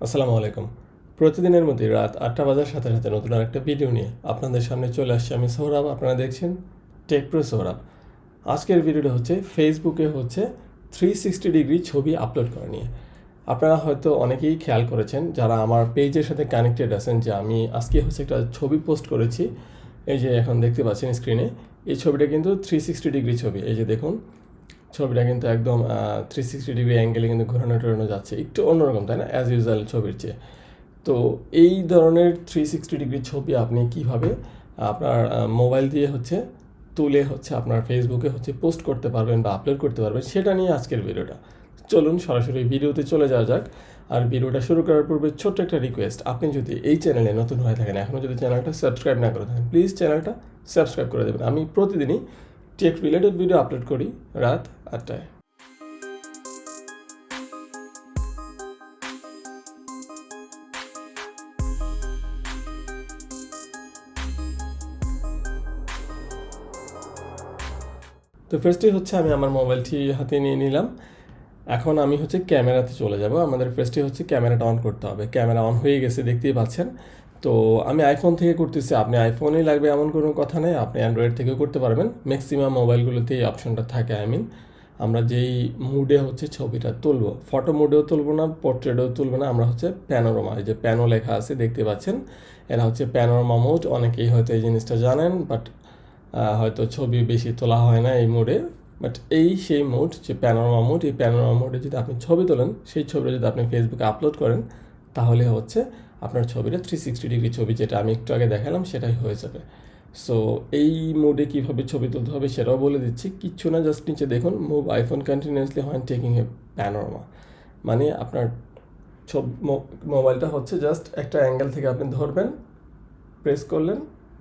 আসসালামু আলাইকুম। প্রতিদিনের মধ্যে রাত ৮টা বাজার সাথে সাথে নতুন আরেকটা ভিডিও নিয়ে আপনাদের সামনে চলে আসছে। আমি সোহরাব, আপনারা দেখছেন টেক প্রো সোহরাব। আজকের ভিডিওটা হচ্ছে ফেসবুকে 360 ডিগ্রি ছবি আপলোড করা নিয়ে। আপনারা হয়তো অনেকেই খেয়াল করেছেন যারা আমার পেজের সাথে কানেক্টেড আছেন যে আমি আজকে একটা ছবি পোস্ট করেছি। এই যে এখন দেখতে পাচ্ছেন স্ক্রিনে, এই ছবিটা কিন্তু 360 ডিগ্রি ছবি। এই যে দেখুন, ছবিটা কিন্তু একদম 360 ডিগ্রি অ্যাঙ্গেলে কিন্তু ঘোরানো টোরানো যাচ্ছে, একটু অন্যরকম, তাই না, অ্যাজ ইউজুয়াল ছবির চেয়ে। তো এই ধরনের 360 ডিগ্রি ছবি আপনি কিভাবে আপনার মোবাইল দিয়ে তুলে আপনার ফেসবুকে পোস্ট করতে পারবেন বা আপলোড করতে পারবেন, সেটা নিয়ে আজকের ভিডিওটা। চলুন সরাসরি ভিডিওতে চলে যাওয়া যাক। আর ভিডিওটা শুরু করার পূর্বে ছোট্ট একটা রিকোয়েস্ট, আপনি যদি এই চ্যানেলে নতুন হয়ে থাকেন, এখনও যদি চ্যানেলটা সাবস্ক্রাইব না করে থাকেন, প্লিজ চ্যানেলটা সাবস্ক্রাইব করে দেবেন। আমি প্রতিদিনই টেক রিলেটেড ভিডিও আপলোড করি রাত 8টায়। তো ফার্স্টেই আমি আমার মোবাইলটি হাতে নিয়ে নিলাম। এখন আমি ক্যামেরাতে চলে যাব। আমাদের ফার্স্টে ক্যামেরাটা অন করতে হবে। ক্যামেরা অন হয়ে গেছে, দেখতেই পাচ্ছেন। তো আমি আইফোন থেকে করতেছি, আপনি আইফোনেই লাগবে এমন কোনো কথা নেই, আপনি অ্যান্ড্রয়েড থেকেও করতে পারবেন। ম্যাক্সিমাম মোবাইলগুলোতে এই অপশনটা থাকে। আমরা যেই মুডে ছবিটা তুলবো, ফটো মুডেও তুলবো না, পোর্ট্রেটেও তুলবো না, আমরা প্যানোরামা, এই যে প্যানো লেখা আছে দেখতে পাচ্ছেন, এরা প্যানোরামা মোড। অনেকেই হয়তো এই জিনিসটা জানেন, বাট হয়তো ছবি বেশি তোলা হয় না এই মোডে। বাট এই সেই মোড, যে প্যানোরামা মোড, এই প্যানোরামা মোডে যদি আপনি ছবি তোলেন, সেই ছবিটা যদি আপনি ফেসবুকে আপলোড করেন, তাহলে আপনার ছবিটা 360 ডিগ্রি ছবি, যেটা আমি একটু আগে দেখালাম, সেটাই হয়ে যাবে। সো এই মোডে কীভাবে ছবি তুলতে হবে সেটাও বলে দিচ্ছি। কিচ্ছু না, জাস্ট নিচে দেখুন, move iPhone continuously when taking a panorama. মানে আপনার মোবাইলটা জাস্ট একটা অ্যাঙ্গেল থেকে আপনি ধরবেন, প্রেস করলেন,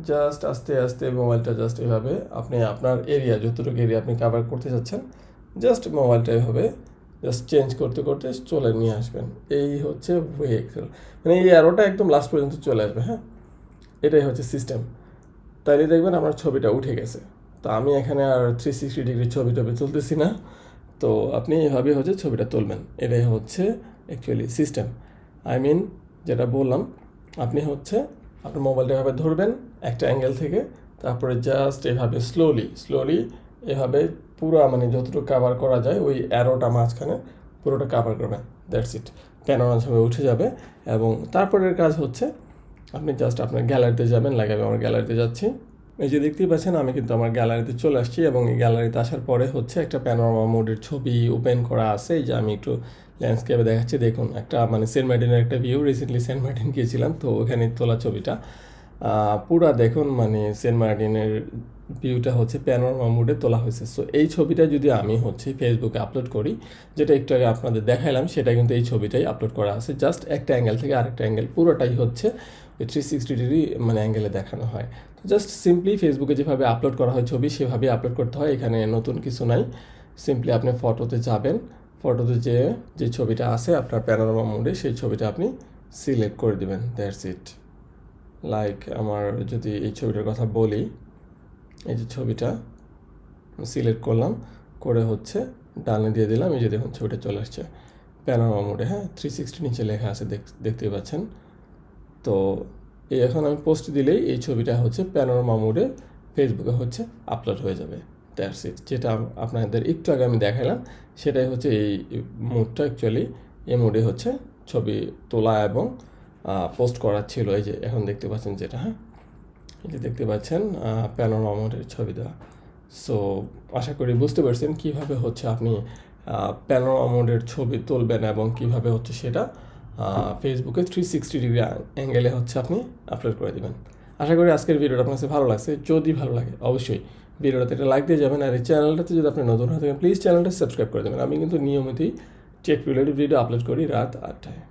জাস্ট আস্তে আস্তে মোবাইলটা জাস্ট এভাবে আপনি আপনার এরিয়া, যতটুকু এরিয়া আপনি কাভার করতে চাচ্ছেন, জাস্ট মোবাইলটা এভাবে জাস্ট চেঞ্জ করতে করতে চলে নিয়ে আসবেন। এই ওয়ে এক্সেল, মানে এই অ্যারোটা একদম লাস্ট পর্যন্ত চলে আসবে। হ্যাঁ, এটাই সিস্টেম। তাইলে দেখবেন আপনার ছবিটা উঠে গেছে। তো আমি এখানে আর 360 ডিগ্রি ছবি টবি তুলতেছি না। তো আপনি এভাবে ছবিটা তুলবেন। এটাই অ্যাকচুয়ালি সিস্টেম। যেটা বললাম, আপনি আপনার মোবাইলটা এভাবে ধরবেন একটা অ্যাঙ্গেল থেকে, তারপরে জাস্ট এভাবে স্লোলি এভাবে পুরো, মানে যতটুকু কাভার করা যায় ওই অ্যারোটা মাঝখানে পুরোটা কাভার করবেন। That's it. প্যানোরামা ছবি উঠে যাবে। এবং তারপরের কাজ আপনি জাস্ট আপনার গ্যালারিতে যাবেন। আমি আমার গ্যালারিতে যাচ্ছি। এই যে দেখতেই পাচ্ছেন, আমি কিন্তু আমার গ্যালারিতে চলে আসছি, এবং এই গ্যালারিতে আসার পরে একটা প্যানোরামা মোডের ছবি ওপেন করা আছে। এই যে আমি একটু ল্যান্ডস্কেপে দেখাচ্ছি, দেখুন, একটা সেন্ট মার্টিনের একটা ভিউ। রিসেন্টলি সেন্ট মার্টিন গিয়েছিলাম, তো ওখানে তোলা ছবিটা পুরা দেখুন, সেন্ট মার্টিনের ভিউটা প্যানোরামা মোডে তোলা হয়েছে। সো এই ছবিটা যদি আমি ফেসবুকে আপলোড করি, যেটা একটু আগে আপনাদের দেখাইলাম, সেটা কিন্তু এই ছবিটাই আপলোড করা আছে। জাস্ট একটা অ্যাঙ্গেল থেকে আরেকটা অ্যাঙ্গেল, পুরোটাই ওই 360 ডিগ্রি অ্যাঙ্গেলে দেখানো হয়। তো জাস্ট সিম্পলি ফেসবুকে যেভাবে আপলোড করা হয় ছবি, সেভাবেই আপলোড করতে হয়। এখানে নতুন কিছু নাই। সিম্পলি আপনি ফটোতে যাবেন, ফটোতে যে ছবিটা আছে আপনার প্যানোরামা মোডে, সেই ছবিটা আপনি সিলেক্ট করে দেবেন। That's it. লাইক আমার যদি এই ছবিটার কথা বলি, এই যে ছবিটা সিলেক্ট করলাম, করে ডানে দিয়ে দিলাম। এই যে দেখুন, ছবিটা চলে আসছে প্যানোরামা মোডে। হ্যাঁ, 360 নিচে লেখা আছে, দেখতেই পাচ্ছেন। তো এখন আমি পোস্ট দিলেই এই ছবিটা প্যানোরামা মোডে ফেসবুকে আপলোড হয়ে যাবে। That's it. যেটা আপনাদের একটু আগে আমি দেখালাম, সেটাই এই মোডটা। অ্যাকচুয়ালি এই মোডে ছবি তোলা এবং পোস্ট করা ছিল। এই যে এখন দেখতে পাচ্ছেন যেটা, হ্যাঁ, এই যে দেখতে পাচ্ছেন প্যানোরামা মোডের ছবি দেওয়া। সো আশা করি বুঝতে পারছেন কীভাবে আপনি প্যানোরামা মোডের ছবি তুলবেন এবং কীভাবে সেটা ফেসবুকে 360 ডিগ্রি অ্যাঙ্গেলে আপনি আপলোড করে দেবেন। আশা করি আজকের ভিডিওটা আপনার কাছে ভালো লাগছে। যদি ভালো লাগে অবশ্যই ভিডিওটাতে একটা লাইক দিয়ে যাবেন। আর এই চ্যানেলটাতে যদি আপনি নতুন হয়ে থাকেন, প্লিজ চ্যানেলটা সাবস্ক্রাইব করে দেবেন। আমি কিন্তু নিয়মিতই টেক রিলেটেড ভিডিও আপলোড করি রাত 8টায়।